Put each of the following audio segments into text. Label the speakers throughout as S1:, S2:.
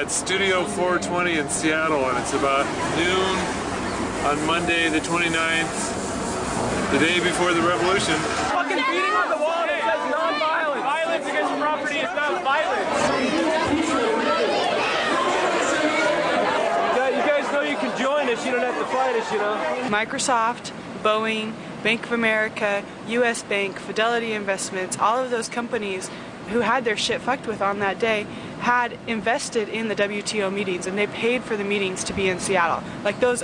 S1: at Studio 420 in Seattle, and it's about noon on Monday the 29th, the day before the revolution.
S2: Fucking beating on the wall that says non-violence. Violence against property is not violence. You guys know you can join us, you don't have to fight us, you know.
S3: Microsoft, Boeing, Bank of America, US Bank, Fidelity Investments, all of those companies who had their shit fucked with on that day had invested in the WTO meetings, and they paid for the meetings to be in Seattle. Like those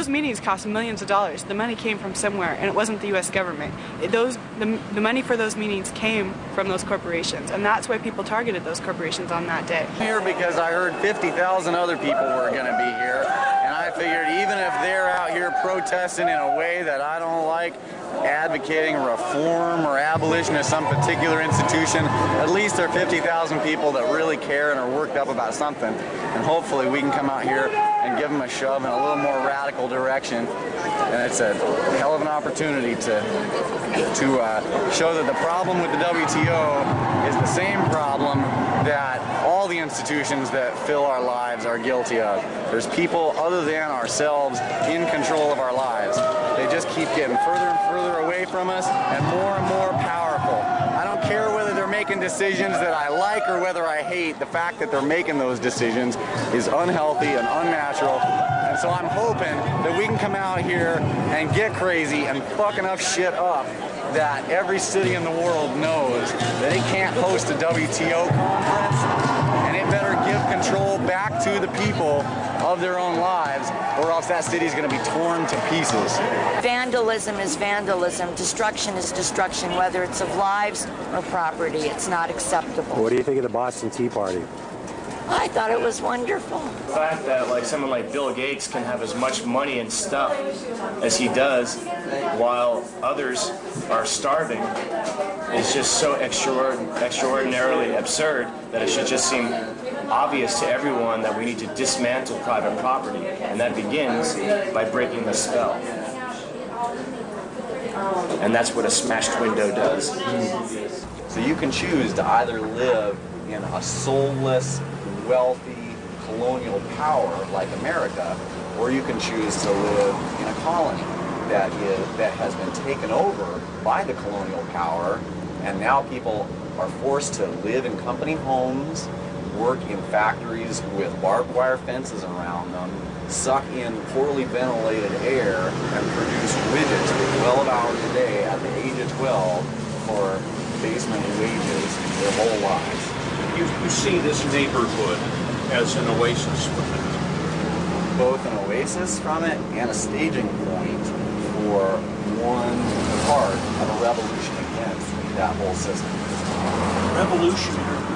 S3: meetings cost millions of dollars. The money came from somewhere, and it wasn't the US government. The money for those meetings came from those corporations, and that's why people targeted those corporations on that day.
S4: I'm here because I heard 50,000 other people were going to be here, and I figured even if they're out here protesting in a way that I don't like, advocating reform or abolition of some particular institution, at least there are 50,000 people that really care and are worked up about something, and hopefully we can come out here and give them a shove in a little more radical direction. And it's a hell of an opportunity to show that the problem with the WTO is the same problem that all the institutions that fill our lives are guilty of. There's people other than ourselves in control of our lives. They just keep getting further and further away from us and more powerful. I don't care whether they're making decisions that I like or whether I hate. The fact that they're making those decisions is unhealthy and unnatural. And so I'm hoping that we can come out here and get crazy and fuck enough shit up that every city in the world knows that it can't host a WTO conference, and it better give control back to the people of their own lives, or else that city's going to be torn to pieces.
S5: Vandalism is vandalism. Destruction is destruction, whether it's of lives or property. It's not acceptable.
S6: What do you think of the Boston Tea Party?
S5: I thought it was wonderful.
S2: The fact that like someone like Bill Gates can have as much money and stuff as he does while others are starving is just so extraordinarily absurd that it should just seem obvious to everyone that we need to dismantle private property, and that begins by breaking the spell. And that's what a smashed window does.
S4: So you can choose to either live in a soulless, wealthy colonial power like America, or you can choose to live in a colony that has been taken over by the colonial power, and now people are forced to live in company homes, work in factories with barbed wire fences around them, suck in poorly ventilated air, and produce widgets for 12 hours a day at the age of 12 for basement wages their whole lives.
S7: You see this neighborhood as an oasis from it?
S4: Both an oasis from it and a staging point for one part of a revolution against that whole system.
S7: Revolutionary.